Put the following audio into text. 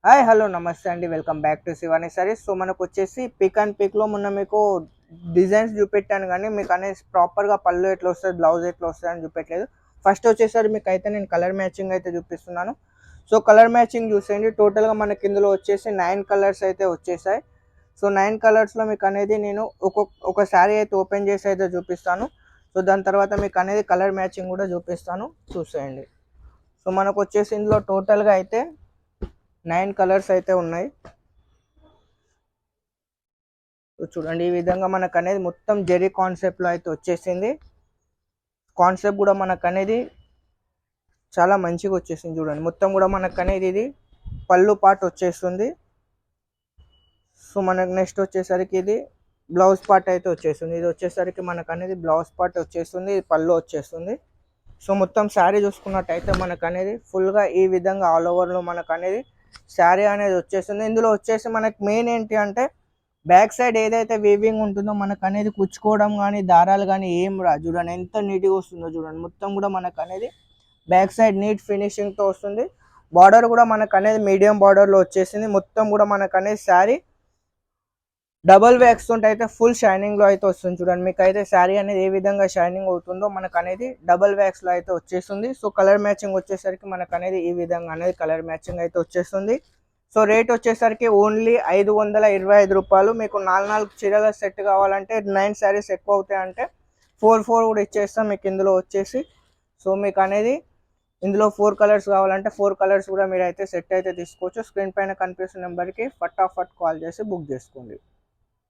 Hi hello నమస్తే అండి, welcome back to Shivani saris. So మనకు వచ్చేసి పిక్ అండ్ పిక్లో మొన్న మీకు డిజైన్స్ చూపెట్టాను, కానీ మీకు అనేది ప్రాపర్గా పళ్ళు ఎట్లా వస్తుంది, బ్లౌజ్ ఎట్లా వస్తుంది అని చూపెట్టలేదు. ఫస్ట్ వచ్చేసరి మీకు అయితే నేను కలర్ మ్యాచింగ్ అయితే చూపిస్తున్నాను. సో కలర్ మ్యాచింగ్ చూసేయండి. టోటల్గా మనకి ఇందులో వచ్చేసి 9 కలర్స్ అయితే వచ్చేసాయి. సో 9 కలర్స్లో మీకు అనేది నేను ఒక శారీ అయితే ఓపెన్ చేసి అయితే చూపిస్తాను. సో దాని తర్వాత మీకు అనేది కలర్ మ్యాచింగ్ కూడా చూపిస్తాను, చూసేయండి. సో మనకు వచ్చేసి ఇందులో టోటల్గా అయితే 9 కలర్స్ అయితే ఉన్నాయి. చూడండి, ఈ విధంగా మనకు అనేది మొత్తం జెరీ కాన్సెప్ట్లో అయితే వచ్చేసింది. కాన్సెప్ట్ కూడా మనకు అనేది చాలా మంచిగా వచ్చేసింది. చూడండి, మొత్తం కూడా మనకు అనేది ఇది పళ్ళు పార్ట్ వచ్చేస్తుంది. సో మనకు నెక్స్ట్ వచ్చేసరికి ఇది బ్లౌజ్ పార్ట్ అయితే వచ్చేస్తుంది. ఇది వచ్చేసరికి మనకు అనేది బ్లౌజ్ పార్ట్ వచ్చేస్తుంది, ఇది పళ్ళు వచ్చేస్తుంది. సో మొత్తం శారీ చూసుకున్నట్టయితే మనకు అనేది ఫుల్గా ఈ విధంగా ఆల్ ఓవర్లో మనకు అనేది శారీ అనేది వచ్చేస్తుంది. ఇందులో వచ్చేసి మనకి మెయిన్ ఏంటి అంటే బ్యాక్ సైడ్ ఏదైతే వీవింగ్ ఉంటుందో మనకు అనేది కుచ్చుకోవడం కానీ దారాలు కానీ ఏం రా. చూడండి ఎంత నీట్గా వస్తుందో, చూడండి మొత్తం కూడా మనకు అనేది బ్యాక్ సైడ్ నీట్ ఫినిషింగ్తో వస్తుంది. బార్డర్ కూడా మనకు అనేది మీడియం బార్డర్లో వచ్చేసింది. మొత్తం కూడా మనకు అనేది శారీ డబల్ వ్యాక్స్ తోటి అయితే ఫుల్ షైనింగ్లో అయితే వస్తుంది. చూడండి, మీకు అయితే శారీ అనేది ఏ విధంగా షైనింగ్ అవుతుందో మనకు అనేది డబల్ వ్యాక్స్లో అయితే వచ్చేస్తుంది. సో కలర్ మ్యాచింగ్ వచ్చేసరికి మనకు అనేది ఈ విధంగా అనేది కలర్ మ్యాచింగ్ అయితే వచ్చేస్తుంది. సో రేట్ వచ్చేసరికి ఓన్లీ 525 రూపాయలు. మీకు 4 చీరల సెట్ కావాలంటే 9 శారీస్ ఎక్కువ అవుతాయి అంటే 4 కూడా ఇచ్చేస్తాం మీకు ఇందులో వచ్చేసి. సో మీకు అనేది ఇందులో 4 కలర్స్ కావాలంటే 4 కలర్స్ కూడా మీరు అయితే సెట్ అయితే తీసుకోవచ్చు. స్క్రీన్ పైన కనిపిస్తున్న నెంబర్కి ఫటాఫట్ కాల్ చేసి బుక్ చేసుకోండి.